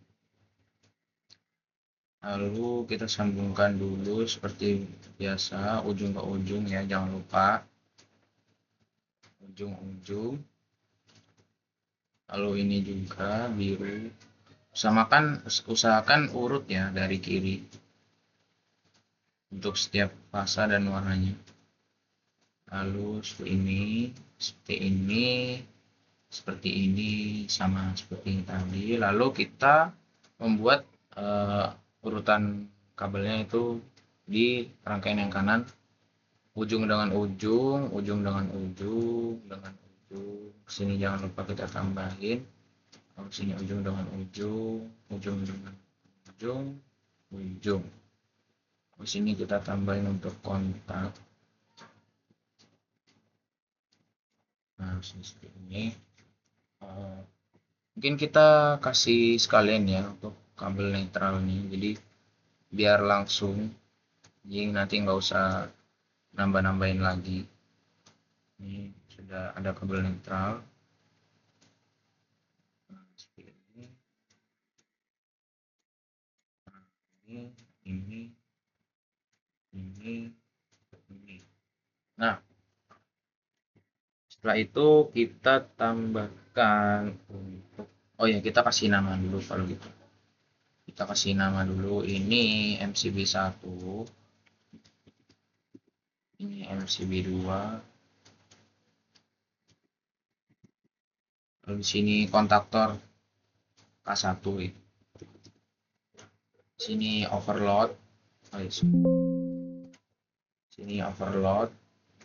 Lalu kita sambungkan dulu seperti biasa ujung ke ujung ya, jangan lupa ujung-ujung. Lalu ini juga biru. Usahakan urut ya dari kiri untuk setiap fasa dan warnanya. Lalu seperti ini, sama seperti ini tadi. Lalu kita membuat urutan kabelnya itu di rangkaian yang kanan, ujung dengan ujung, ujung dengan ujung, dengan ujung. Sini jangan lupa kita tambahin. Lalu sini ujung dengan ujung, ujung dengan ujung, ujung. Di sini kita tambahin untuk kontak. Nah, seperti ini. Mungkin kita kasih sekalian ya untuk kabel netral nih, jadi biar langsung, jadi nanti nggak usah nambah-nambahin lagi. Ini sudah ada kabel netral. Nah, seperti ini. Nah, ini, ini. Nah, setelah itu kita tambahkan untuk, oh ya, kita kasih nama dulu kalau gitu. Kita kasih nama dulu, ini MCB1, ini MCB2. Lalu di sini kontaktor K1 itu. Sini overload. Oh, sini overload,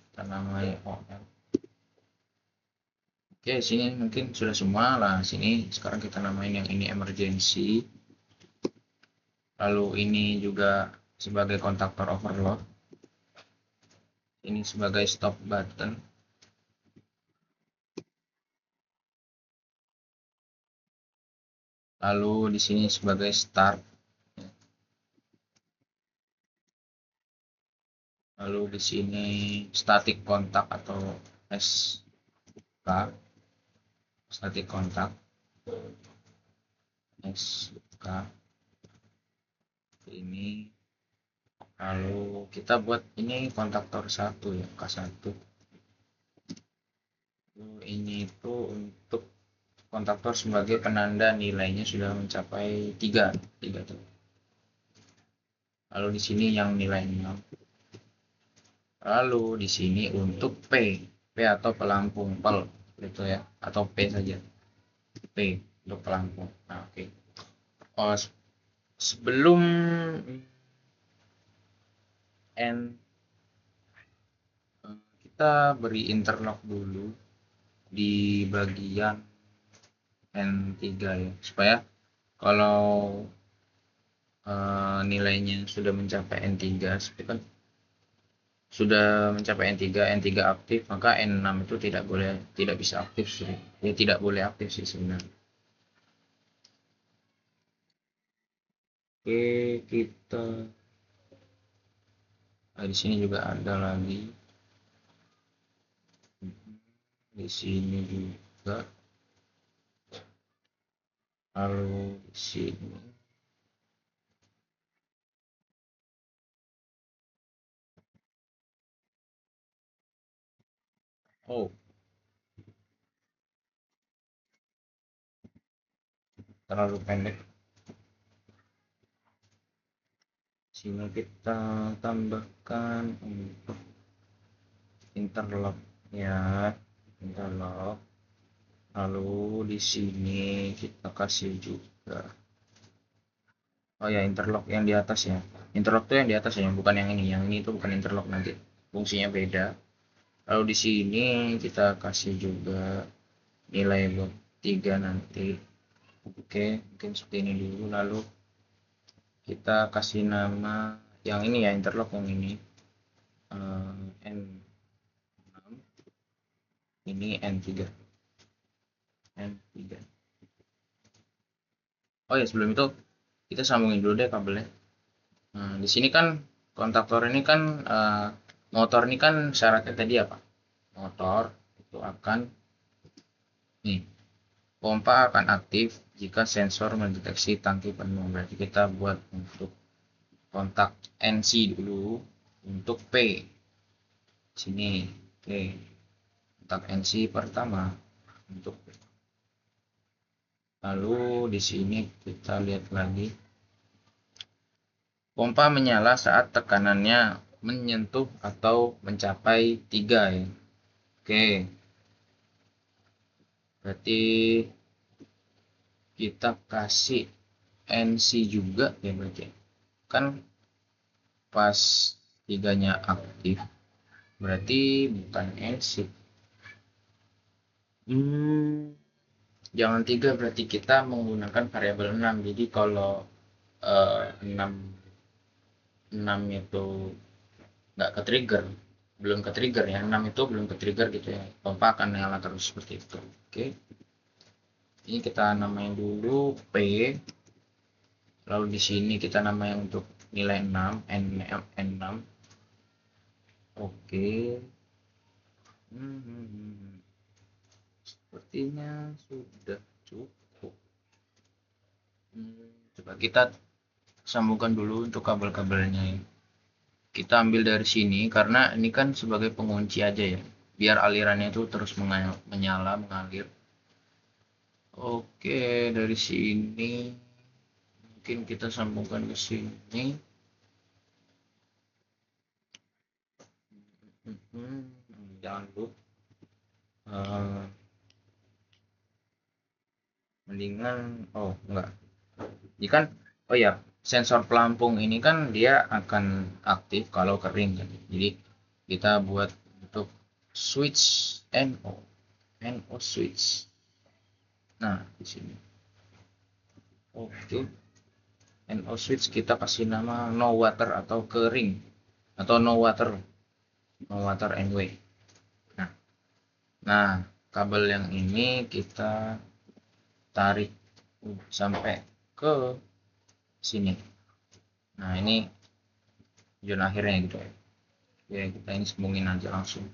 kita namai OM. Oke, sini mungkin sudah semua lah. Sini sekarang kita namain yang ini emergency. Lalu ini juga sebagai kontaktor overload. Ini sebagai stop button. Lalu di sini sebagai start. Lalu di sini static kontak atau SK, static kontak, SK ini. Lalu kita buat ini kontaktor 1 ya, K1. Lalu ini itu untuk kontaktor sebagai penanda nilainya sudah mencapai 3 tuh. Lalu di sini yang nilai 6. Lalu di sini untuk P atau pelampung pel itu ya, atau P saja. P untuk pelampung. Nah, oke. Oh, sebelum N, kita beri interlock dulu di bagian N3 ya, supaya kalau nilainya sudah mencapai N3, kan sudah mencapai N3 aktif, maka N6 itu tidak bisa aktif sih. Ya, tidak boleh aktif sih sebenarnya. Oke, kita di sini juga ada lagi. Di sini juga. Lalu di sini. Oh, terlalu pendek. Sini kita tambahkan untuk interlock ya, interlock. Lalu di sini kita kasih juga, oh ya, interlock yang di atas ya. Interlock tuh yang di atas ya, bukan yang ini. Yang ini tuh bukan interlock, nanti fungsinya beda. Lalu di sini kita kasih juga nilai buat 3 nanti. Oke, mungkin seperti ini dulu. Lalu kita kasih nama yang ini ya, interlock yang ini, N6, ini N3. N3. Oh ya, sebelum itu kita sambungin dulu deh kabelnya. Nah, di sini kan kontaktor ini kan, motor ini kan syaratnya tadi apa? Motor itu akan, nih, pompa akan aktif jika sensor mendeteksi tangki penuh. Berarti kita buat untuk kontak NC dulu untuk P. Sini, oke. Kontak NC pertama untuk P. Lalu di sini kita lihat lagi. Pompa menyala saat tekanannya menyentuh atau mencapai 3 ya. Oke. Berarti kita kasih NC juga ya berarti. Kan pas 3-nya aktif, berarti bukan NC. Jangan 3, berarti kita menggunakan variabel 6. Jadi kalau 6 itu nggak ke trigger, belum ke trigger ya, 6 itu belum ke trigger gitu ya, pompa akan nyala terus seperti itu. Oke, ini kita namain dulu P. Lalu di sini kita namain untuk nilai 6, N6. Oke. Sepertinya sudah cukup. Coba kita sambungkan dulu untuk kabel-kabelnya. Kita ambil dari sini karena ini kan sebagai pengunci aja ya, biar alirannya itu terus menyala, mengalir. Oke, dari sini mungkin kita sambungkan ke sini. Jangan dulu, mendingan, oh enggak, ini kan, oh ya, sensor pelampung ini kan dia akan aktif kalau kering kan. Jadi kita buat untuk switch NO switch. Nah, di sini. Oke. NO switch kita kasih nama no water atau kering, atau no water anyway. Nah, kabel yang ini kita tarik sampai ke sini. Nah, ini tujuan akhirnya gitu ya. Oke, kita ini sambungin aja langsung.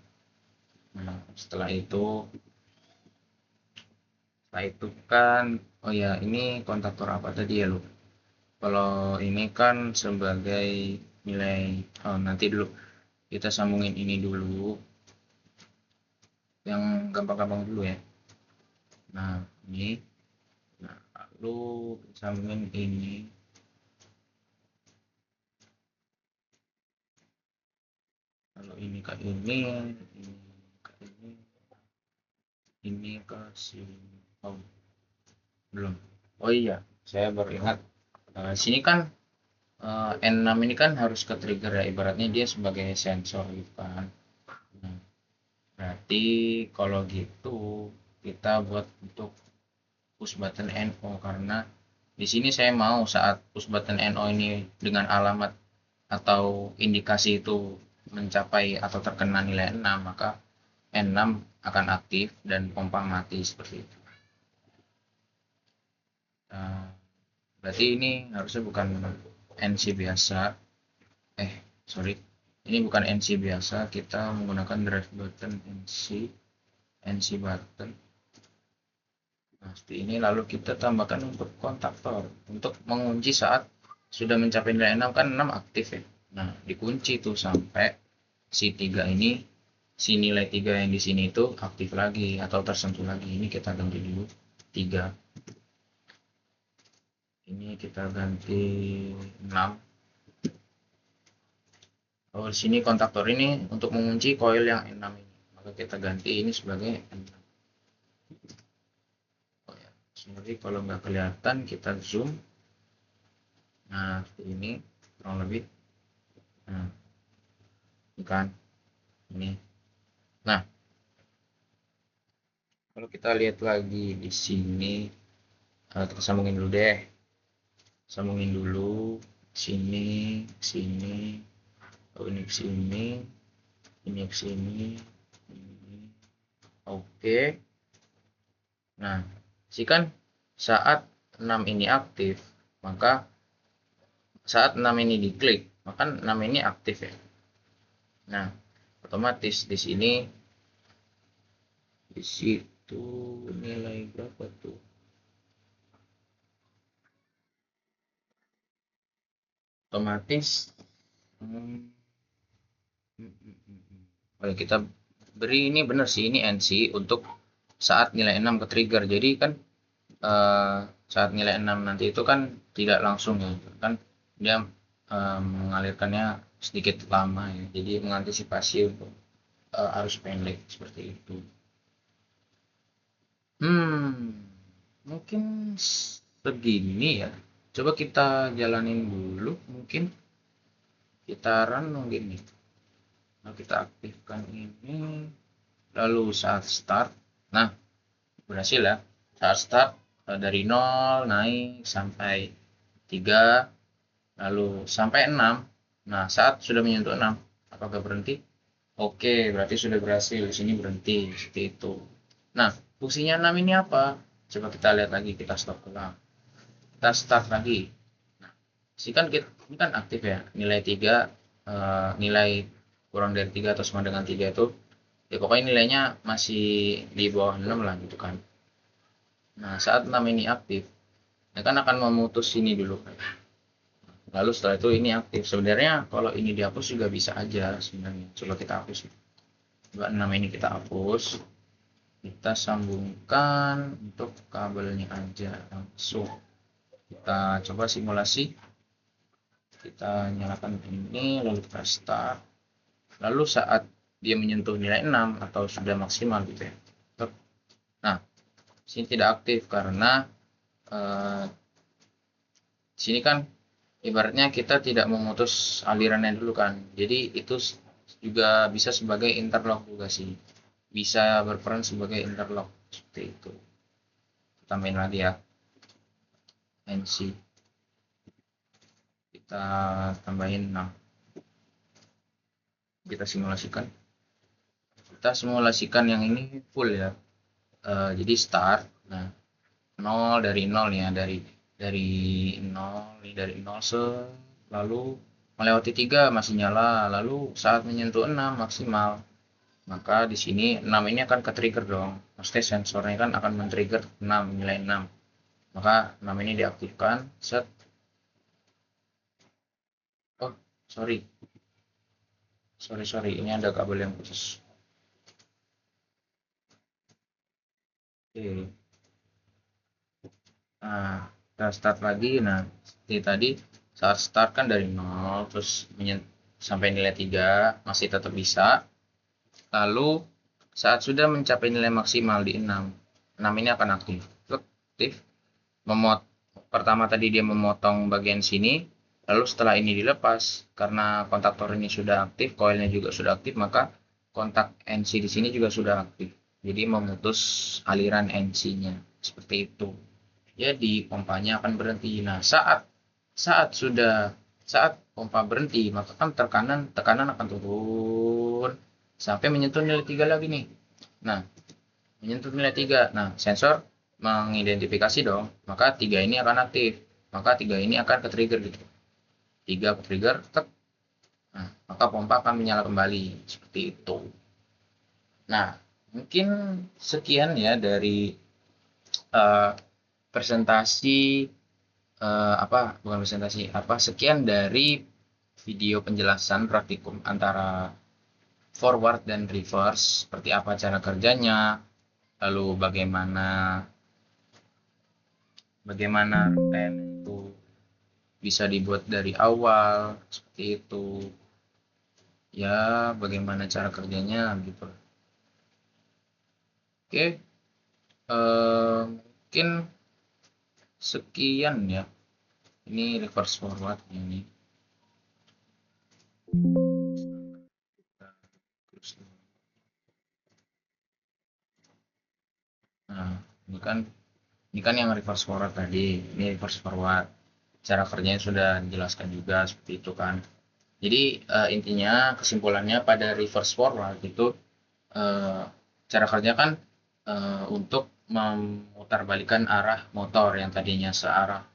Nah, setelah itu kan, oh ya, ini kontaktor apa tadi ya lu? Kalau ini kan sebagai nilai, oh nanti dulu kita sambungin ini dulu, yang gampang-gampang dulu ya. Nah, ini, nah, lalu sambungin ini. Kalau ini ke ini ke ini kasih, oh belum, oh iya, saya baru ingat. Sini kan, N6 ini kan harus ke trigger ya, ibaratnya dia sebagai sensor gitu kan. Nah, berarti kalau gitu kita buat untuk push button NO, karena di sini saya mau saat push button NO ini dengan alamat atau indikasi itu mencapai atau terkena nilai 6, maka N6 akan aktif dan pompa mati seperti itu. Nah, berarti ini harusnya bukan NC biasa. Sorry. Ini bukan NC biasa, kita menggunakan drive button NC button. Nah, seperti ini. Lalu kita tambahkan untuk kontaktor untuk mengunci saat sudah mencapai nilai 6, kan 6 aktif ya. Nah, dikunci tuh sampai si 3 ini si nilai 3 yang di sini itu aktif lagi atau tersentuh lagi. Ini kita ganti dulu 3. Ini kita ganti 6. Oh, di sini kontaktor ini untuk mengunci koil yang 6 ini. Maka kita ganti ini sebagai 6. Oh ya, sorry kalau nggak kelihatan, kita zoom. Nah, seperti ini kurang lebih. Nah, ini kan ini. Nah, kalau kita lihat lagi di sini, kita sambungin dulu deh. Sambungin dulu sini, sini. Oh, ini ke sini, ini ke sini, ini. Oke. Nah, kan saat 6 ini aktif, maka saat 6 ini diklik, maka 6 ini aktif ya. Nah, otomatis di sini, di situ nilai berapa tuh? Otomatis kita beri ini benar sih, ini NC untuk saat nilai 6 ke trigger. Jadi kan saat nilai 6 nanti itu kan tidak langsung ya, kan dia mengalirkannya sedikit lama ya. Jadi mengantisipasi untuk arus pendek seperti itu. Mungkin segini ya. Coba kita jalanin dulu, mungkin kita run mungkin nih. Nah, kita aktifkan ini, lalu saat start, nah berhasil ya. Saat start dari 0 naik sampai 3, lalu sampai 6. Nah, saat sudah menyentuh 6, apakah berhenti? Oke, berarti sudah berhasil. Di sini berhenti seperti itu. Nah, fungsinya 6 ini apa? Coba kita lihat lagi, kita stop ulang. Kita start lagi. Nah, ini kan aktif ya. Nilai 3, nilai kurang dari 3 atau sama dengan 3 itu, ya pokoknya nilainya masih di bawah 6 lah gitu kan. Nah, saat 6 ini aktif, ya kan akan memutus ini dulu kan. Lalu setelah itu ini aktif. Sebenarnya kalau ini dihapus juga bisa aja sebenarnya. Coba kita hapus. Coba 6 ini kita hapus. Kita sambungkan untuk kabelnya aja langsung. Kita coba simulasi. Kita nyalakan ini, lalu kita start. Lalu saat dia menyentuh nilai 6 atau sudah maksimal gitu ya. Nah, sini tidak aktif karena sini kan ibaratnya kita tidak memutus alirannya dulu kan. Jadi itu juga bisa sebagai interlock juga sih. Bisa berperan sebagai interlock seperti itu. Kita main lagi ya. NC. Kita tambahin 6. Kita simulasikan. Kita simulasikan yang ini full ya. Jadi start. Nah, 0 dari 0 ya, dari 0 ini dari 0 lalu melewati 3 masih nyala, lalu saat menyentuh 6 maksimal, maka di sini 6 ini akan ke trigger dong. Maksudnya sensornya kan akan men-trigger 6, nilai 6. Maka 6 ini diaktifkan, set. Oh, sorry, ini ada kabel yang putus. Oke. Nah, kita start lagi. Nah, seperti tadi saat start kan dari 0 terus sampai nilai 3 masih tetap bisa. Lalu saat sudah mencapai nilai maksimal di 6, 6 ini akan aktif. Pertama tadi dia memotong bagian sini, lalu setelah ini dilepas, karena kontaktor ini sudah aktif, koilnya juga sudah aktif, maka kontak NC di sini juga sudah aktif. Jadi memutus aliran NC-nya seperti itu. Jadi pompanya akan berhenti. Nah, saat pompa berhenti, maka kan tekanan akan turun sampai menyentuh nilai 3 lagi nih. Nah, menyentuh nilai 3. Nah, sensor mengidentifikasi dong, maka 3 ini akan aktif. Maka 3 ini akan ke trigger gitu. 3 ke trigger, tek. Nah, maka pompa akan menyala kembali seperti itu. Nah, mungkin sekian ya dari sekian dari video penjelasan praktikum antara forward dan reverse, seperti apa cara kerjanya, lalu bagaimana rangkaian itu bisa dibuat dari awal seperti itu, ya bagaimana cara kerjanya gitu. Oke, mungkin sekian ya, ini reverse forward ini. Nah, ini kan yang reverse forward tadi, ini reverse forward. Cara kerjanya sudah dijelaskan juga seperti itu kan. Jadi intinya kesimpulannya pada reverse forward itu cara kerja kan untuk memutarbalikkan arah motor yang tadinya searah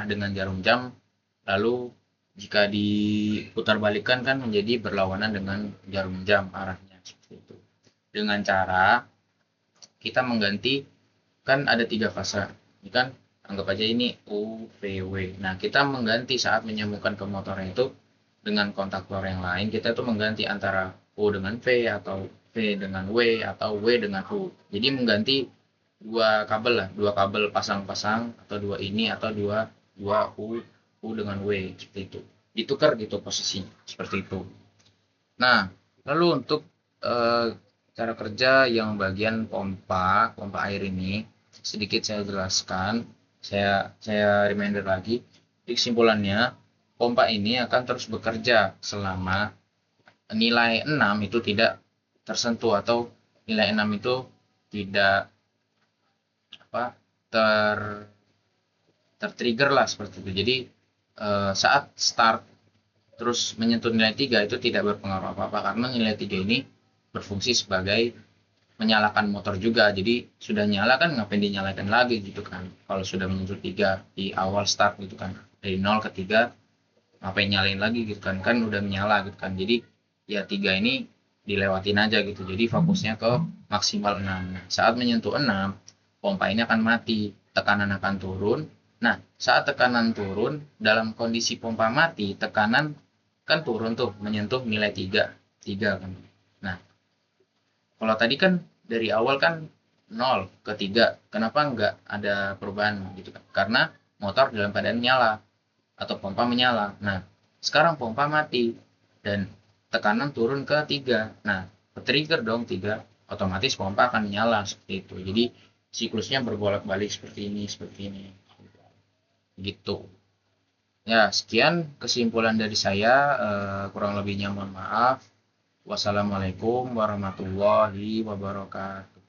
dengan jarum jam, lalu jika diputarbalikkan kan menjadi berlawanan dengan jarum jam arahnya seperti itu. Dengan cara kita mengganti, kan ada 3 fase. Ini kan anggap aja ini U, V, W. Nah, kita mengganti saat menyambungkan ke motor itu dengan kontaktor yang lain, kita tuh mengganti antara U dengan V atau V dengan W atau W dengan U. Jadi mengganti dua kabel lah, dua kabel pasang-pasang atau dua ini atau dua U dengan W seperti itu. Ditukar gitu posisinya seperti itu. Nah, lalu untuk cara kerja yang bagian pompa air ini sedikit saya jelaskan, saya reminder lagi. Di kesimpulannya, pompa ini akan terus bekerja selama nilai 6 itu tidak tersentuh atau nilai 6 itu tidak apa tertrigger lah seperti itu. Jadi saat start terus menyentuh nilai 3 itu tidak berpengaruh apa-apa karena nilai 3 ini berfungsi sebagai menyalakan motor juga. Jadi sudah nyala kan ngapain dinyalakan lagi gitu kan. Kalau sudah menyentuh 3 di awal start gitu kan. Dari 0 ke 3 ngapain nyalain lagi gitu kan. Kan udah menyala gitu kan. Jadi ya 3 ini dilewatin aja gitu. Jadi fokusnya ke maksimal 6. Nah, saat menyentuh 6, pompa ini akan mati. Tekanan akan turun. Nah, saat tekanan turun, dalam kondisi pompa mati, tekanan kan turun tuh menyentuh nilai 3 kan. Nah, kalau tadi kan dari awal kan 0 ke 3, kenapa nggak ada perubahan gitu kan? Karena motor dalam keadaan nyala atau pompa menyala. Nah, sekarang pompa mati dan tekanan turun ke 3. Nah, trigger dong 3, otomatis pompa akan menyala seperti itu. Jadi siklusnya berbolak-balik seperti ini, seperti ini. Gitu. Ya, sekian kesimpulan dari saya. Kurang lebihnya mohon maaf. Wassalamualaikum warahmatullahi wabarakatuh.